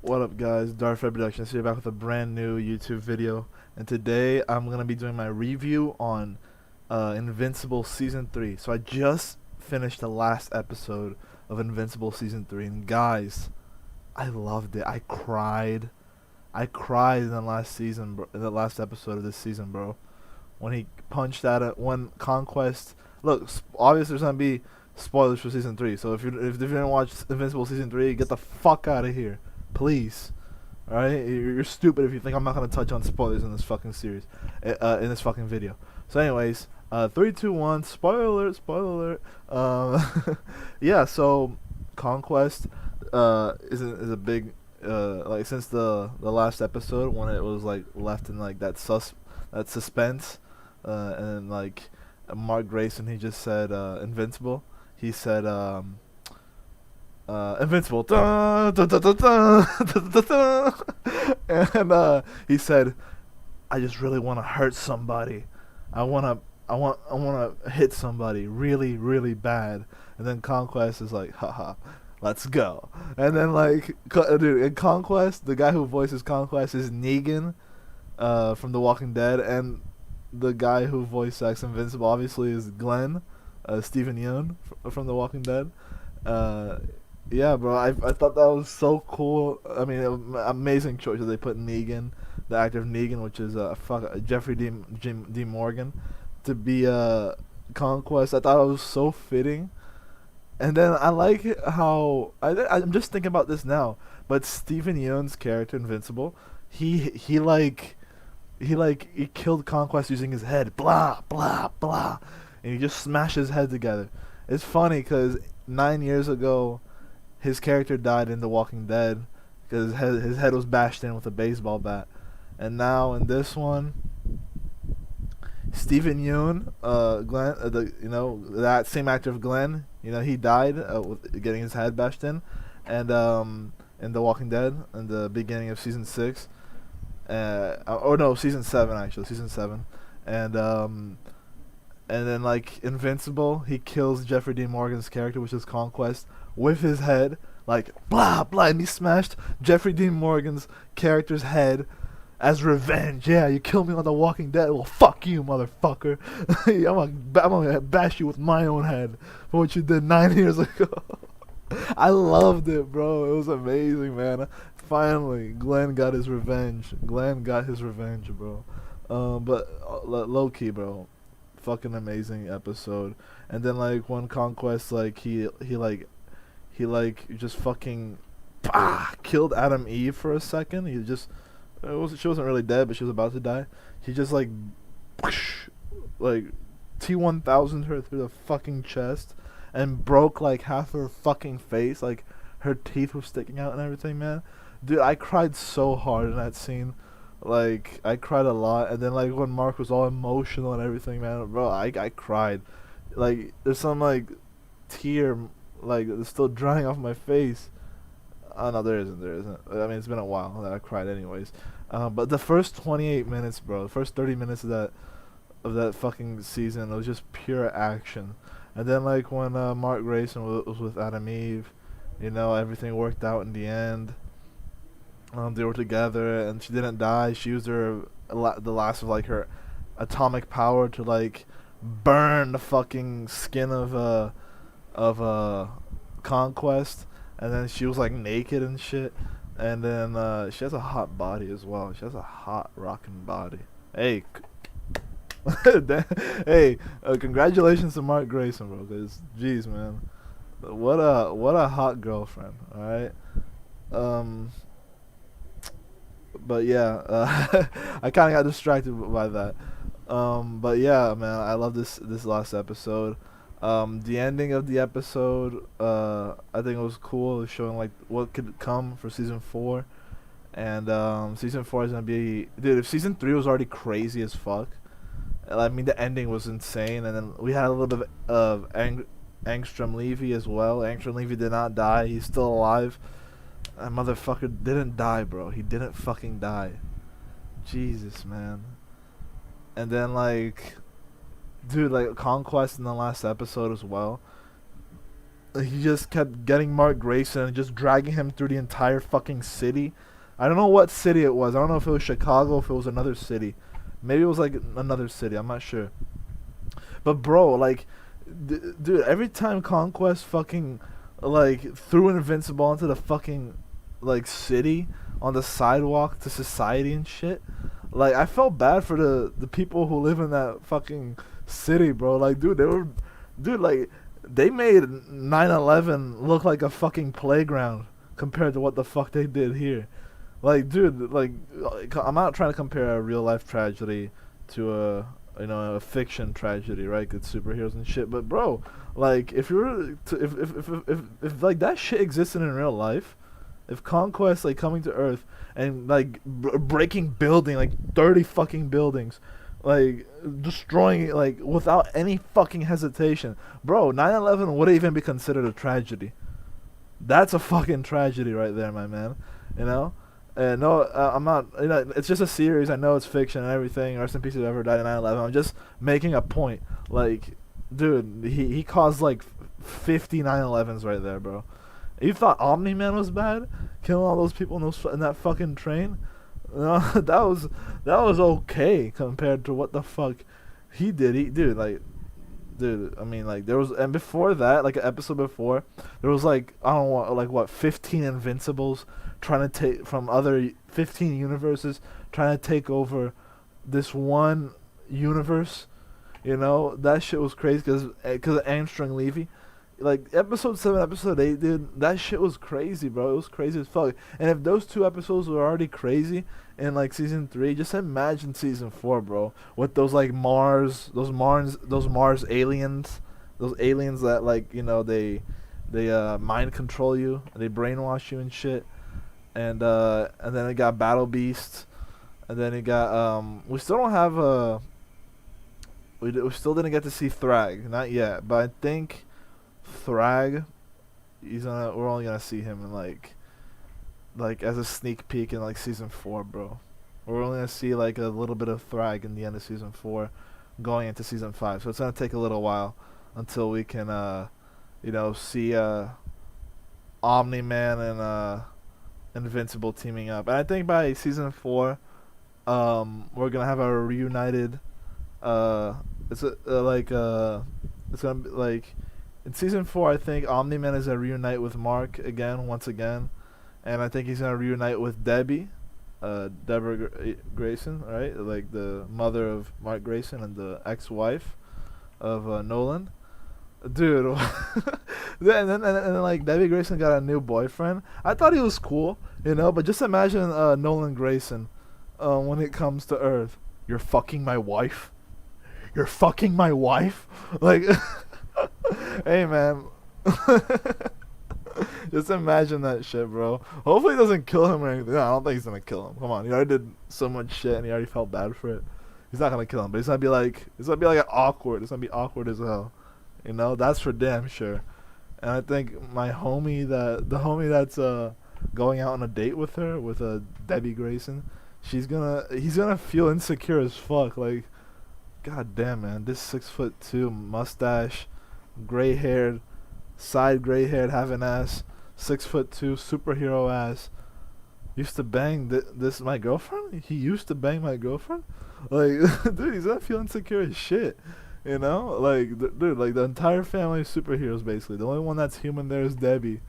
What up, guys? Darth Productions here, back with a brand new YouTube video. And today I'm gonna be doing my review on Invincible Season 3. So I just finished the last episode of Invincible Season 3, and guys, I loved it. I cried. I cried in the last season, bro, in the last episode of this season, bro. When he punched at it, when Conquest. Look, obviously there's gonna be spoilers for Season 3. So if you didn't watch Invincible Season 3, get the fuck out of here. Please. Alright? You're stupid if you think I'm not going to touch on spoilers in this fucking series. In this fucking video. So anyways, 3, 2, 1, spoiler alert, spoiler alert. Yeah, so Conquest is a big, like, since the last episode when it was like left in like that suspense, and like Mark Grayson, he just said invincible. He said invincible. Dun, dun, dun, dun, dun, dun, dun, dun. And he said, I just really want to hurt somebody. I want to hit somebody really, really bad. And then Conquest is like, haha, let's go. And then like, dude, in Conquest, the guy who voices Conquest is Negan, from The Walking Dead, and the guy who voice acts Invincible obviously is Glenn, Stephen Yeun from The Walking Dead. Yeah, bro, I thought that was so cool. I mean, amazing choice that they put Negan, the actor of Negan, which is Jeffrey D. Morgan, to be Conquest. I thought it was so fitting. And then I like how I'm just thinking about this now, but Stephen Yeun's character Invincible, he killed Conquest using his head, blah blah blah, and he just smashed his head together. It's funny because 9 years ago, his character died in The Walking Dead because his head was bashed in with a baseball bat, and now in this one, Stephen Yeun, Glenn, that same actor of Glenn, he died with getting his head bashed in The Walking Dead in the beginning of season 6, or no, season 7 actually, season 7, and then like Invincible, he kills Jeffrey D. Morgan's character, which is Conquest, with his head, like blah blah, and he smashed Jeffrey D. Morgan's character's head as revenge. Yeah, you killed me on The Walking Dead. Well, fuck you, motherfucker. I'm gonna bash you with my own head for what you did 9 years ago. I loved it, bro. It was amazing, man. Finally, Glenn got his revenge. Glenn got his revenge, bro. But low key, bro, fucking amazing episode. And then like when Conquest, like he just fucking killed Adam Eve for a second. She wasn't really dead, but she was about to die. He just like T-1000 her through the fucking chest and broke like half her fucking face. Like her teeth were sticking out and everything, man. Dude, I cried so hard in that scene. Like I cried a lot. And then like when Mark was all emotional and everything, man, bro, I cried. Like there's some like tear like it's still drying off my face. Oh no, there isn't. I mean, it's been a while that I cried, anyways. But the first 28 minutes, bro, the first 30 minutes of that fucking season, it was just pure action. And then like when Mark Grayson was with Adam Eve, everything worked out in the end. They were together, and she didn't die. She used the last of like her atomic power to like burn the fucking skin of Conquest, and then she was like naked and shit, and then she has a hot body as well. She has a hot rockin' body. Hey, hey, congratulations to Mark Grayson, bro. Cause jeez, man, what a hot girlfriend. All right, but yeah, I kind of got distracted by that. But yeah, man, I love this last episode. The ending of the episode, I think it was cool. It was showing like what could come for season 4, and season 4 is gonna be, dude. If season 3 was already crazy as fuck, I mean the ending was insane, and then we had a little bit of Angstrom Levy as well. Angstrom Levy did not die; he's still alive. That motherfucker didn't die, bro. He didn't fucking die. Jesus, man. And then like, dude, like Conquest in the last episode as well. he just kept getting Mark Grayson and just dragging him through the entire fucking city. I don't know what city it was. I don't know if it was Chicago, if it was another city. Maybe it was like another city. I'm not sure. But bro, like, dude, every time Conquest fucking like threw Invincible into the fucking like city on the sidewalk to society and shit, like I felt bad for the people who live in that fucking city, bro. Like, dude, like they made 9/11 look like a fucking playground compared to what the fuck they did here. Like, dude, like I'm not trying to compare a real life tragedy to a fiction tragedy, right? It's superheroes and shit. But bro, like if you were to, if like that shit existed in real life, if Conquest like coming to Earth and like breaking building like 30 fucking buildings, like destroying it like without any fucking hesitation, bro, 9/11 would even be considered a tragedy. That's a fucking tragedy right there, my man. You know. No, I'm not. You know, it's just a series. I know it's fiction and everything. Rest in peace whoever died in 9/11. I'm just making a point. Like, dude, he caused like 50 9/11s right there, bro. You thought Omni Man was bad, killing all those people in that fucking train? No, that was okay compared to what the fuck he did. Dude, I mean, like, there was, and before that, like, an episode before, there was, like, I don't know, like, what, 15 Invincibles trying to take, from other 15 universes, trying to take over this one universe, you know? That shit was crazy, because of Armstrong Levy. Like, episode 7, episode 8, dude, that shit was crazy, bro. It was crazy as fuck. And if those two episodes were already crazy in, like, season 3, just imagine season 4, bro. With those, like, those Mars aliens. Those aliens that, like, you know, they mind control you. They brainwash you and shit. And then it got Battle Beast. And then it got, we still don't have, we still didn't get to see Thrag. Not yet. But I think Thrag, we're only gonna see him in like as a sneak peek in like season 4, bro. We're only gonna see like a little bit of Thrag in the end of season 4, going into season 5. So it's gonna take a little while until we can see Omni Man and Invincible teaming up. And I think by season 4, we're gonna have a reunited. It's gonna be like. In season 4, I think Omni-Man is going to reunite with Mark once again. And I think he's going to reunite with Debbie, Deborah Grayson, right? Like the mother of Mark Grayson and the ex-wife of Nolan. Dude. and then like Debbie Grayson got a new boyfriend. I thought he was cool, you know, but just imagine Nolan Grayson when it comes to Earth. You're fucking my wife? You're fucking my wife? Like... Hey man, just imagine that shit, bro. Hopefully he doesn't kill him or anything. No, I don't think he's gonna kill him. Come on, he already did so much shit and he already felt bad for it. He's not gonna kill him, but it's gonna be like an awkward. It's gonna be awkward as hell. You know, that's for damn sure. And I think the homie that's going out on a date with her, with Debbie Grayson, he's gonna feel insecure as fuck. Like, god damn, man, this 6'2" mustache, gray-haired, gray-haired, having ass, 6'2" superhero ass, used to bang this my girlfriend. He used to bang my girlfriend. Like, dude, he's gonna feel insecure as shit. You know, like, dude, like the entire family is superheroes basically. The only one that's human there is Debbie,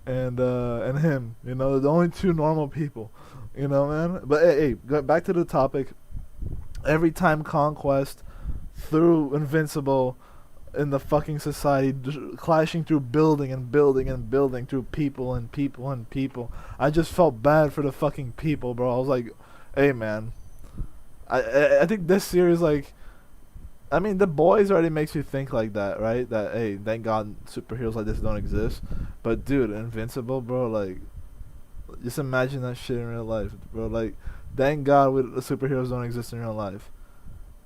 and him. You know, the only two normal people. You know, man. But hey, back to the topic. Every time Conquest through Invincible in the fucking society, clashing through building and building and building through people and people and people, I just felt bad for the fucking people, bro. I was like, hey man, I think this series, like, I mean, The Boys already makes you think like that, right? That, hey, thank God superheroes like this don't exist. But dude, Invincible, bro, like, just imagine that shit in real life, bro. Like, thank God superheroes don't exist in real life.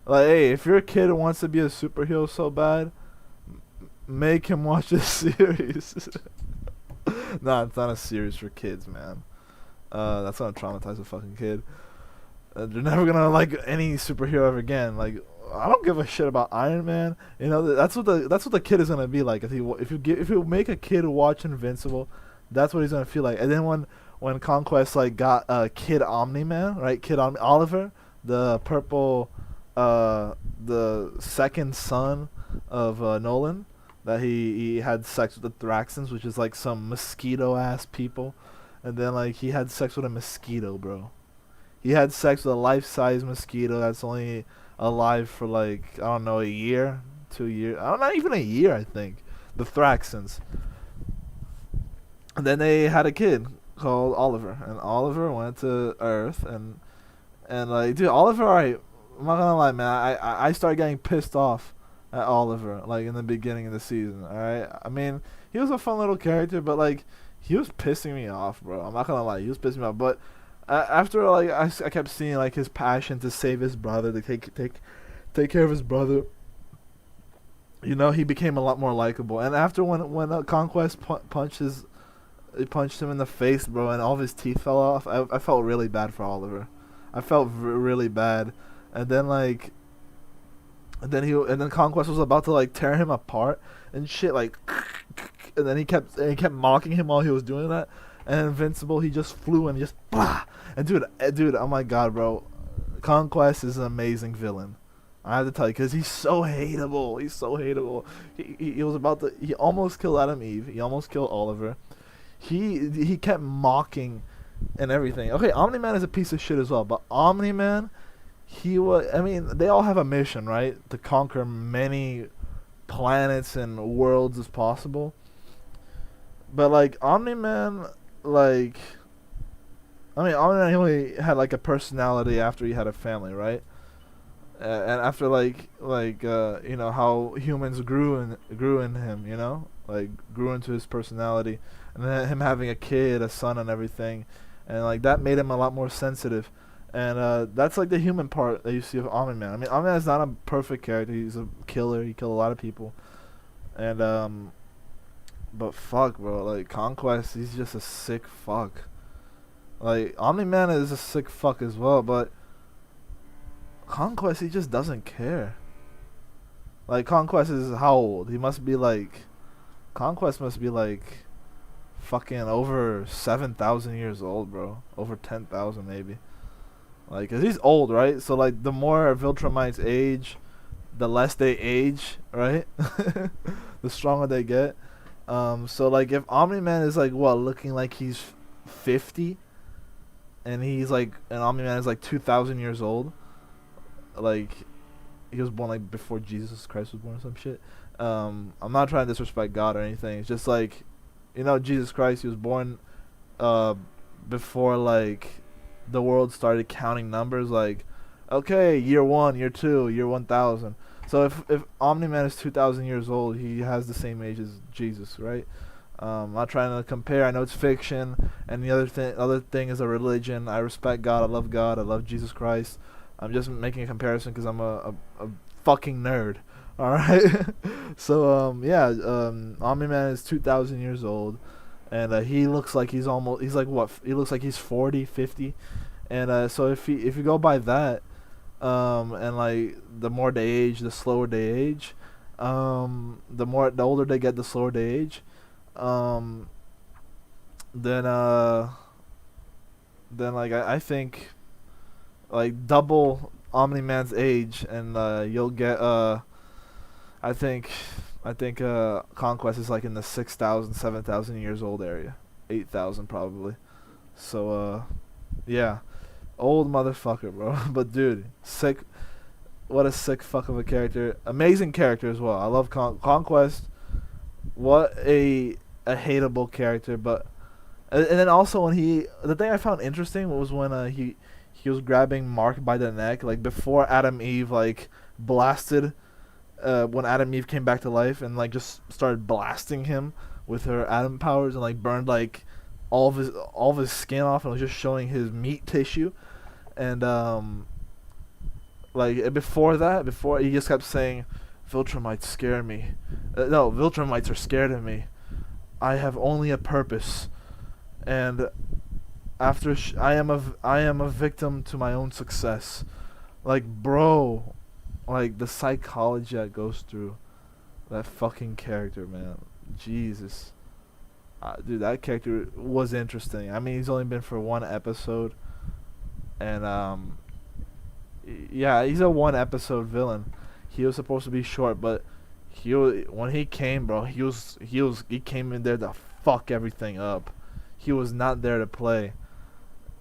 Like, hey, if your kid wants to be a superhero so bad, make him watch this series. Nah, it's not a series for kids, man. That's gonna traumatize a fucking kid. They're never gonna like any superhero ever again. Like, I don't give a shit about Iron Man. You know, that's what the kid is gonna be like if you make a kid watch Invincible, that's what he's gonna feel like. And then when Conquest like got Kid Omni Man, right? Kid Omni Oliver, the purple, the second son of Nolan, that he had sex with the Thraxans, which is like some mosquito ass people, and then like he had sex with a mosquito, bro. He had sex with a life size mosquito that's only alive for like I don't know, a year, 2 years. I don't not even a year, I think. The Thraxans. And then they had a kid called Oliver, and Oliver went to Earth, and like, dude, Oliver, alright, I'm not gonna lie, man, I started getting pissed off at Oliver, like, in the beginning of the season, alright? I mean, he was a fun little character, but, like, he was pissing me off, bro. I'm not gonna lie, he was pissing me off, but after, like, I kept seeing, like, his passion to save his brother, to take care of his brother, you know, he became a lot more likable. And after when Conquest he punched him in the face, bro, and all of his teeth fell off, I felt really bad for Oliver. I felt really bad. And then, like, and then Conquest was about to, like, tear him apart and shit, like, and then he kept mocking him while he was doing that. And Invincible, he just flew and just blah. And dude, oh my god, bro, Conquest is an amazing villain. I have to tell you, because he's so hateable. He's so hateable. He was about to, he almost killed Adam Eve. He almost killed Oliver. He kept mocking and everything. Okay, Omni-Man is a piece of shit as well, but Omni-Man, I mean, they all have a mission, right? To conquer many planets and worlds as possible. But, like, Omni-Man, like, I mean, Omni-Man, he only had, like, a personality after he had a family, right? And after, like, you know, how humans grew in him, you know? Like, grew into his personality. And then him having a kid, a son, and everything. And, like, that made him a lot more sensitive. And that's, like, the human part that you see of Omni-Man. I mean, Omni-Man is not a perfect character. He's a killer. He killed a lot of people. And, but fuck, bro. Like, Conquest, he's just a sick fuck. Like, Omni-Man is a sick fuck as well, but Conquest, he just doesn't care. Like, Conquest is how old? He must be, like, Conquest must be, like, fucking over 7,000 years old, bro. Over 10,000 maybe. Like, 'cause he's old, right? So, like, the more Viltrumites age, the less they age, right? The stronger they get. So, like, if Omni-Man is, like, what, looking like he's 50, and he's, like, and Omni-Man is, like, 2,000 years old, like, he was born, like, before Jesus Christ was born or some shit. I'm not trying to disrespect God or anything. It's just, like, you know, Jesus Christ, he was born, before, like, the world started counting numbers, like, okay, year 1, year 2, year 1,000. So if Omni-Man is 2,000 years old, he has the same age as Jesus, right? I'm not trying to compare. I know it's fiction, and the other thing is a religion. I respect God. I love Jesus Christ. I'm just making a comparison because I'm a fucking nerd. All right. So yeah, Omni-Man is 2,000 years old, and he looks like he's like what? He looks like he's 40, 50, and so if you go by that, and like the more they age, the slower they age. The older they get, the slower they age. Then like I think like double Omni-Man's age, and you'll get I think Conquest is like in the 6,000, 7,000 years old area, 8,000 probably. So yeah, old motherfucker, bro. But dude, sick. What a sick fuck of a character. Amazing character as well. I love Conquest. What a hateable character, but and then also when the thing I found interesting was when he was grabbing Mark by the neck, like before Adam Eve like blasted, when Adam Eve came back to life and like just started blasting him with her Adam powers and like burned like all of his skin off and was just showing his meat tissue. And like before he just kept saying, Viltrumites scare me. No, Viltrumites are scared of me. I have only a purpose, and after I am a victim to my own success. Like, bro, like the psychology that goes through that fucking character, man. Jesus. Dude, that character was interesting. I mean, he's only been for one episode, and yeah, he's a one episode villain. He was supposed to be short, but when he came, bro, he came in there to fuck everything up. He was not there to play,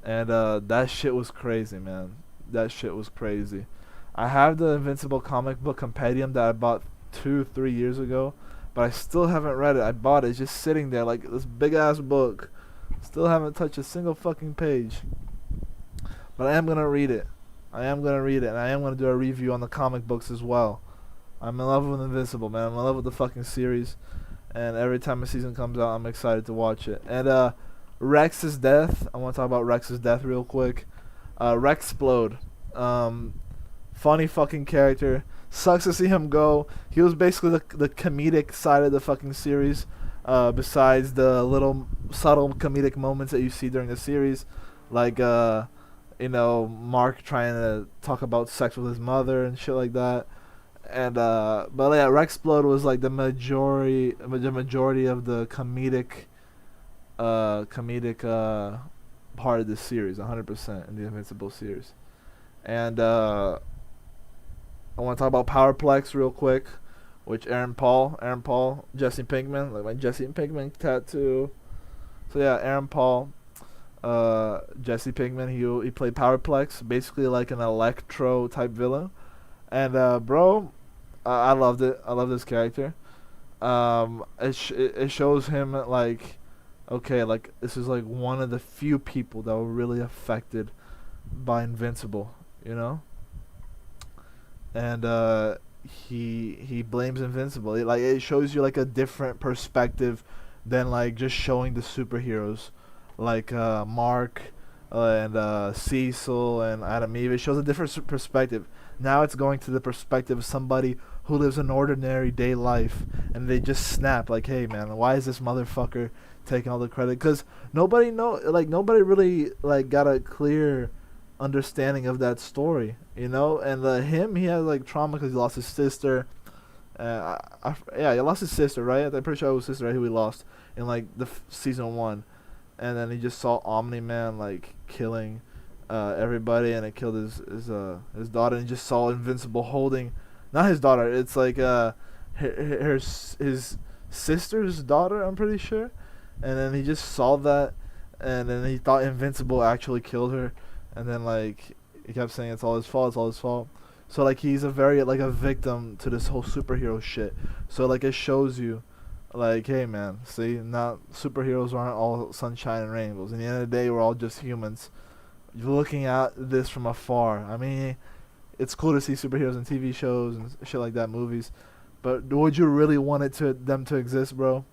and that shit was crazy, man. That shit was crazy. I have the Invincible comic book compendium that I bought 2-3 years ago, but I still haven't read it. I bought it, it's just sitting there like this big ass book. Still haven't touched a single fucking page. But I am gonna read it. I am gonna read it, and I am gonna do a review on the comic books as well. I'm in love with Invincible, man. I'm in love with the fucking series, and every time a season comes out, I'm excited to watch it. And Rex's death. I want to talk about Rex's death real quick. Rexplode. Funny fucking character. Sucks to see him go. He was basically the comedic side of the fucking series. Besides the little subtle comedic moments that you see during the series, like Mark trying to talk about sex with his mother and shit like that. And but yeah, Rexplode was like the majority of the comedic part of this series, 100% in the Invincible series. And I want to talk about Powerplex real quick, which Aaron Paul, Jesse Pinkman, like my Jesse Pinkman tattoo. So yeah, Aaron Paul, Jesse Pinkman, he played Powerplex, basically like an Electro type villain. And bro, I loved it. I love this character. It shows him like, okay, like this is like one of the few people that were really affected by Invincible, you know. And he blames Invincible. It shows you like a different perspective than like just showing the superheroes, like Mark and Cecil and Adam Eve. It shows a different perspective. Now it's going to the perspective of somebody who lives an ordinary day life, and they just snap like, "Hey man, why is this motherfucker taking all the credit?" Because nobody really like got a clear understanding of that story, you know. And he had like trauma because he lost his sister. Yeah, he lost his sister, right? I'm pretty sure it was his sister, right, who he lost in like the season 1, and then he just saw Omni-Man like killing everybody, and it killed his daughter, and he just saw Invincible holding, not his daughter, it's like his sister's daughter, I'm pretty sure, and then he just saw that, and then he thought Invincible actually killed her, and then like he kept saying it's all his fault. So like he's a very like a victim to this whole superhero shit. So like it shows you, like, hey man, see, not superheroes aren't all sunshine and rainbows. In the end of the day, we're all just humans. You're looking at this from afar. I mean, it's cool to see superheroes in TV shows and shit like that, movies. But would you really want them to exist, bro?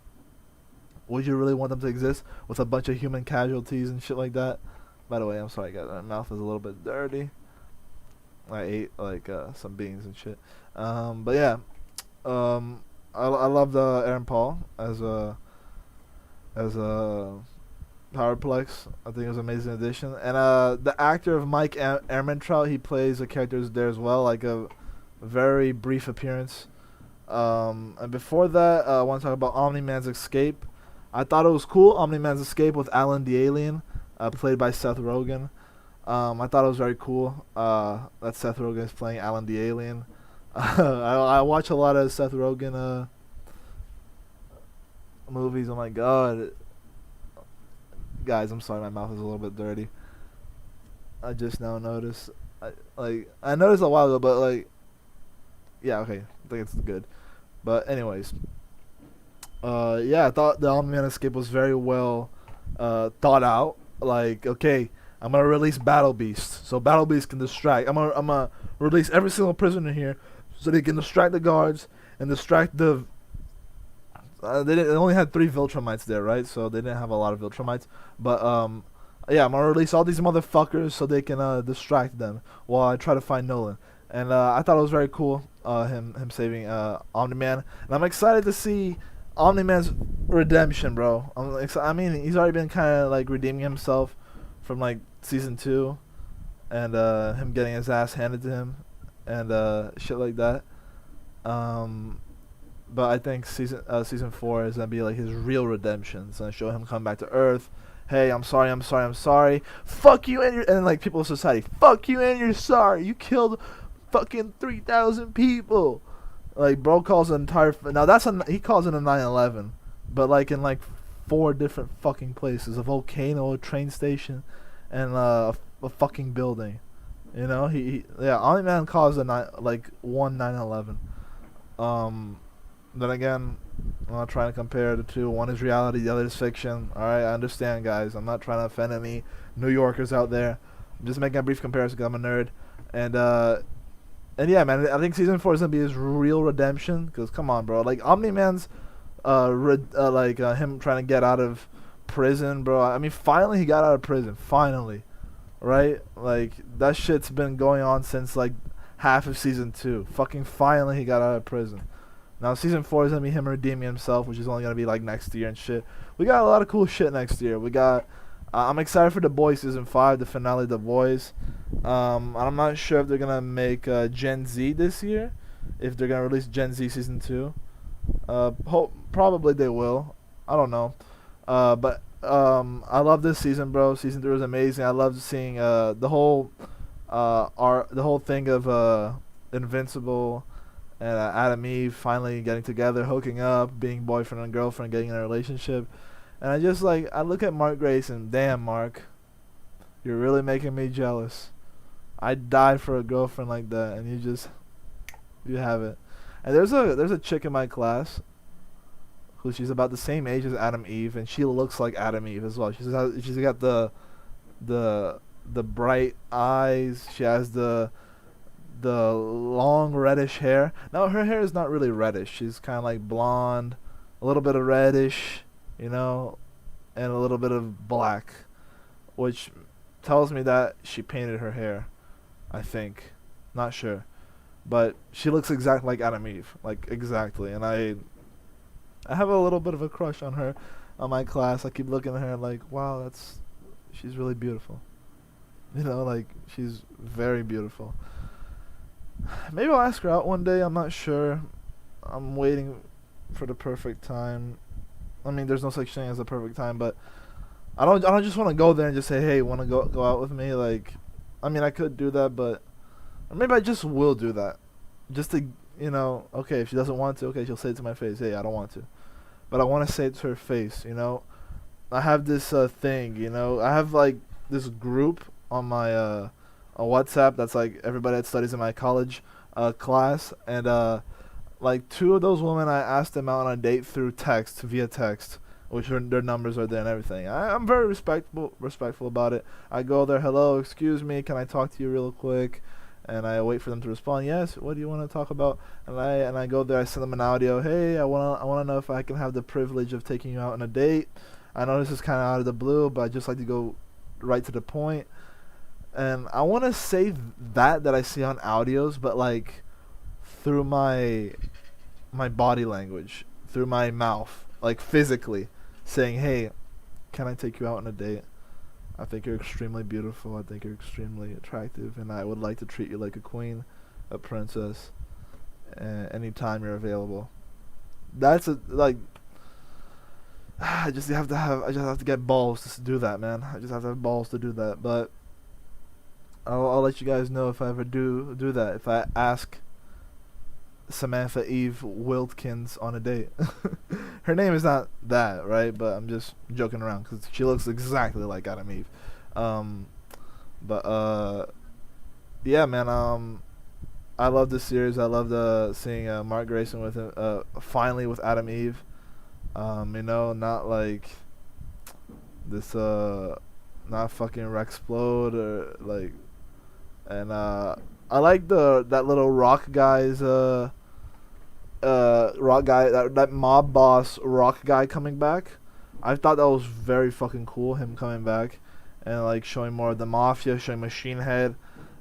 Would you really want them to exist with a bunch of human casualties and shit like that? By the way, I'm sorry, guys. My mouth is a little bit dirty. I ate like some beans and shit. But yeah, I loved Aaron Paul as a Powerplex. I think it was an amazing addition. And the actor of Mike Ehrmantraut, he plays a character there as well, like a very brief appearance. And before that, I want to talk about Omni-Man's escape. I thought it was cool, Omni-Man's escape with Alan the Alien, played by Seth Rogen. I thought it was very cool that Seth Rogen is playing Alan the Alien. I watch a lot of Seth Rogen movies. Oh my god. Guys, I'm sorry, my mouth is a little bit dirty. I just now noticed. I noticed a while ago, but like, yeah, okay, I think it's good. But anyways, yeah, I thought the Omni-Man escape was very well thought out. Like, okay, I'm gonna release Battle Beast, so Battle Beast can distract. I'm gonna release every single prisoner here, so they can distract the guards and distract the. They only had 3 Viltrumites there, right? So they didn't have a lot of Viltrumites. But yeah, I'm gonna release all these motherfuckers so they can distract them while I try to find Nolan. And I thought it was very cool, him saving Omni-Man, and I'm excited to see Omni-Man's redemption, bro. I mean, he's already been kind of like redeeming himself from like season 2, and him getting his ass handed to him and shit like that. Um, but I think season 4 is gonna be like his real redemption. It's gonna show him come back to Earth. Hey, I'm sorry, I'm sorry, I'm sorry. Fuck you and like people in society. Fuck you and you're sorry. You killed fucking 3,000 people. Like bro calls an entire now he calls it a 9/11, but like in like 4 different fucking places: a volcano, a train station, and a fucking building. You know yeah. Omni Man calls like one 9/11. Then again, I'm not trying to compare the two. One is reality, the other is fiction. Alright, I understand, guys. I'm not trying to offend any New Yorkers out there. I'm just making a brief comparison because I'm a nerd. And yeah, man, I think season 4 is gonna be his real redemption. Because come on, bro, like Omni Man's, him trying to get out of prison, bro. I mean, finally he got out of prison. Finally, right? Like that shit's been going on since like half of season 2. Fucking finally he got out of prison. Now season 4 is gonna be him redeeming himself, which is only gonna be like next year and shit. We got a lot of cool shit next year. We got. I'm excited for The Boys season 5, the finale of The Boys. I'm not sure if they're gonna make Gen Z this year, if they're gonna release Gen Z season 2. Probably they will. I don't know. But I love this season, bro. Season 3 was amazing. I love seeing the whole thing of Invincible and Adam Eve finally getting together, hooking up, being boyfriend and girlfriend, getting in a relationship. And I look at Mark Grayson. Damn, Mark, you're really making me jealous. I'd die for a girlfriend like that, and you have it. And there's a chick in my class who she's about the same age as Adam Eve, and she looks like Adam Eve as well. She's got the bright eyes. She has the long reddish hair. Now her hair is not really reddish. She's kind of like blonde, a little bit of reddish, you know, and a little bit of black, which tells me that she painted her hair, I think. Not sure. But she looks exactly like Adam Eve, like exactly. And I have a little bit of a crush on her, on my class. I keep looking at her like, wow, she's really beautiful. You know, like she's very beautiful. Maybe I'll ask her out one day. I'm not sure. I'm waiting for the perfect time. I mean, there's no such thing as a perfect time, but I don't just want to go there and just say, hey, want to go out with me? Like, I mean, I could do that, but or maybe I just will do that, just to, you know, okay, if she doesn't want to, okay, she'll say it to my face, hey, I don't want to, but I want to say it to her face, you know. I have this thing, you know, I have like this group on my WhatsApp that's like everybody that studies in my college class, and like 2 of those women, I asked them out on a date through text, via text, which their numbers are there and everything. I'm very respectful about it. I go there, hello, excuse me, can I talk to you real quick? And I wait for them to respond, yes, what do you want to talk about? And I go there, I send them an audio, hey, I wanna know if I can have the privilege of taking you out on a date. I know this is kind of out of the blue, but I just like to go right to the point. And I want to say that I see on audios, but like through my body language, through my mouth, like physically saying, hey, can I take you out on a date? I think you're extremely beautiful. I think you're extremely attractive, and I would like to treat you like a queen, a princess, anytime you're available. That's I just have to get balls to do that, man. I just have to have balls to do that. But I'll let you guys know if I ever do that. If I ask Samantha Eve Wilkins on a date. Her name is not that, right? But I'm just joking around because she looks exactly like Adam Eve. Yeah, man. I love this series. I love seeing Mark Grayson with him, finally with Adam Eve. You know, not like this, not fucking Rexplode or like, and I like that little rock guy's rock guy, that mob boss rock guy coming back. I thought that was very fucking cool, him coming back and like showing more of the mafia, showing Machine Head,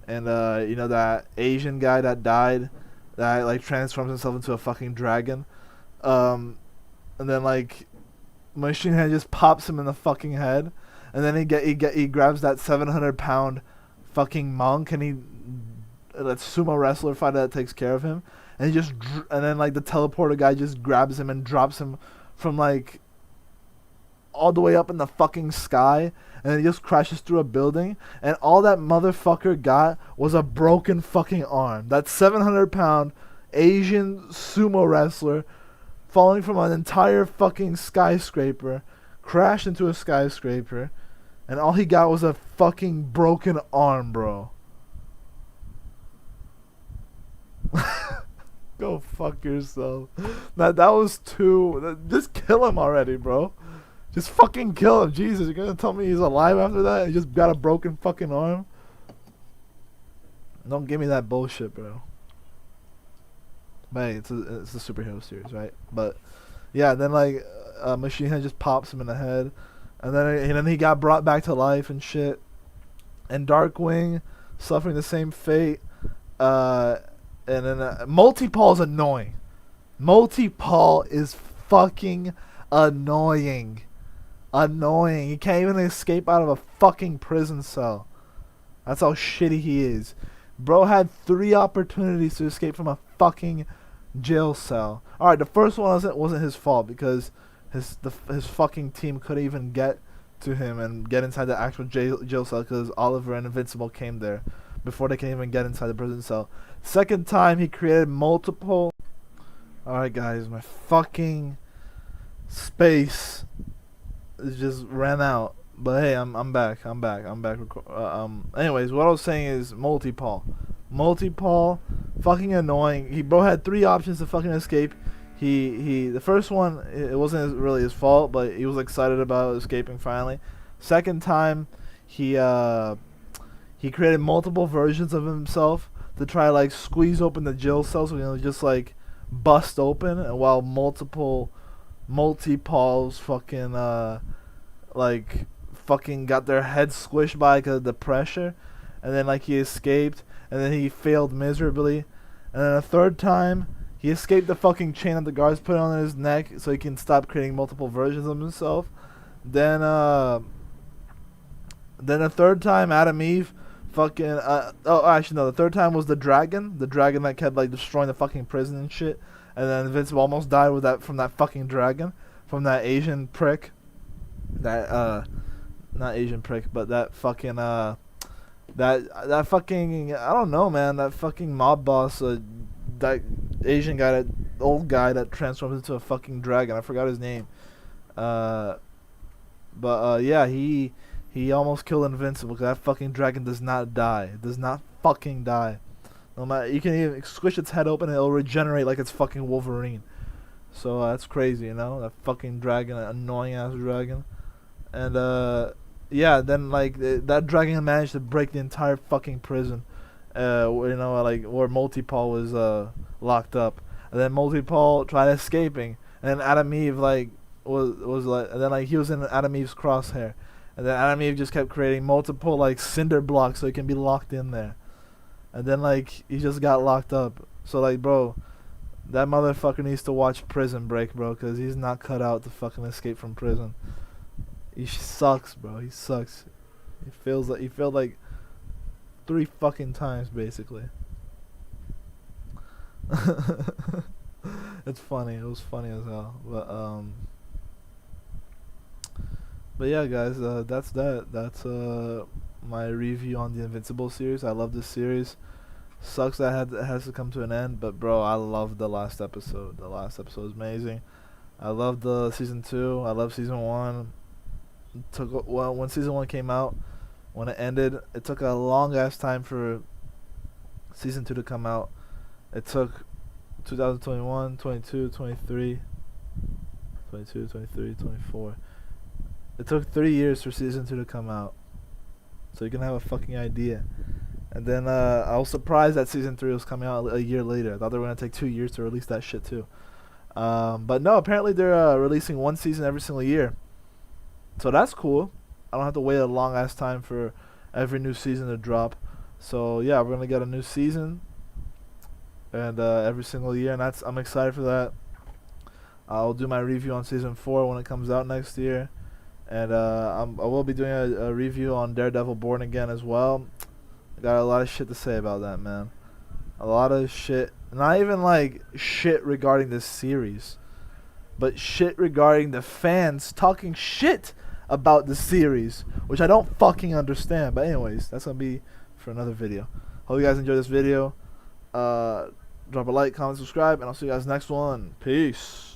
and you know, that Asian guy that died, that like transforms himself into a fucking dragon, and then like Machine Head just pops him in the fucking head, and then he grabs that 700-pound fucking monk and he that sumo wrestler fighter that takes care of him, and and then like the teleporter guy just grabs him and drops him from like all the way up in the fucking sky, and then he just crashes through a building, and all that motherfucker got was a broken fucking arm. That 700-pound Asian sumo wrestler falling from an entire fucking skyscraper, crashed into a skyscraper, and all he got was a fucking broken arm, bro. Go fuck yourself. That was too. Just kill him already, bro. Just fucking kill him. Jesus, you're gonna tell me he's alive after that? He just got a broken fucking arm? Don't give me that bullshit, bro. But hey, it's a superhero series, right? But yeah, then like Machine Head just pops him in the head, and then he got brought back to life and shit. And Darkwing suffering the same fate. And then Multi-Paul's annoying. Multi-Paul is fucking annoying. Annoying. He can't even escape out of a fucking prison cell. That's how shitty he is. Bro had 3 opportunities to escape from a fucking jail cell. Alright, the first one wasn't his fault because his fucking team couldn't even get to him and get inside the actual jail cell because Oliver and Invincible came there before they can even get inside the prison cell. Second time, he created multiple... Alright guys, my fucking space just ran out. But hey, I'm back. Anyways, what I was saying is Multi-Paul. Multi-Paul, fucking annoying. Bro had 3 options to fucking escape. The first one, it wasn't really his fault, but he was excited about escaping finally. Second time, he created multiple versions of himself to try like squeeze open the jail cell, so just like bust open, and while Multi-Pauls fucking like fucking got their heads squished by because of the pressure, and then like he escaped, and then he failed miserably, and then a third time he escaped the fucking chain that the guards put on his neck so he can stop creating multiple versions of himself. Then a third time Adam Eve fucking the third time was the dragon that kept like destroying the fucking prison and shit, and then Invincible almost died from that fucking dragon, from that Asian prick, that not Asian prick, but that fucking that fucking, I don't know, man, that fucking mob boss, that Asian guy, that old guy that transforms into a fucking dragon. I forgot his name. Yeah, he almost killed Invincible because that fucking dragon does not die. It does not fucking die. No matter, you can even squish its head open and it'll regenerate like it's fucking Wolverine. So that's crazy, you know, that fucking dragon, that annoying ass dragon. And yeah, then like that dragon managed to break the entire fucking prison, where Multi-Paul was locked up, and then Multi-Paul tried escaping, and then Adam Eve like was like, and then like he was in Adam Eve's crosshair, and then Adam Eve just kept creating multiple like cinder blocks so he can be locked in there, and then like he just got locked up. So like, bro, that motherfucker needs to watch Prison Break, bro, because he's not cut out to fucking escape from prison. He sucks, bro. He sucks. He failed like 3 fucking times, basically. It's funny. It was funny as hell. But yeah, guys. That's that. That's my review on the Invincible series. I love this series. Sucks that it has to come to an end, but bro, I love the last episode. The last episode is amazing. I love the season 2. I love season 1. When season 1 came out, when it ended, it took a long ass time for season 2 to come out. It took 2021, 22, 23, 24. It took 3 years for season 2 to come out. So you can have a fucking idea. And then I was surprised that season 3 was coming out a year later. I thought they were gonna take 2 years to release that shit too. But no, apparently they're releasing 1 season every single year. So that's cool. I don't have to wait a long ass time for every new season to drop. So yeah, we're gonna get a new season, and every single year, and I'm excited for that. I'll do my review on season 4 when it comes out next year, and I will be doing a review on Daredevil Born Again as well. I got a lot of shit to say about that, man. A lot of shit. Not even like shit regarding this series, but shit regarding the fans talking shit about the series, which I don't fucking understand. But anyways, that's gonna be for another video. Hope you guys enjoyed this video. Drop a like, comment, subscribe, and I'll see you guys next one. Peace.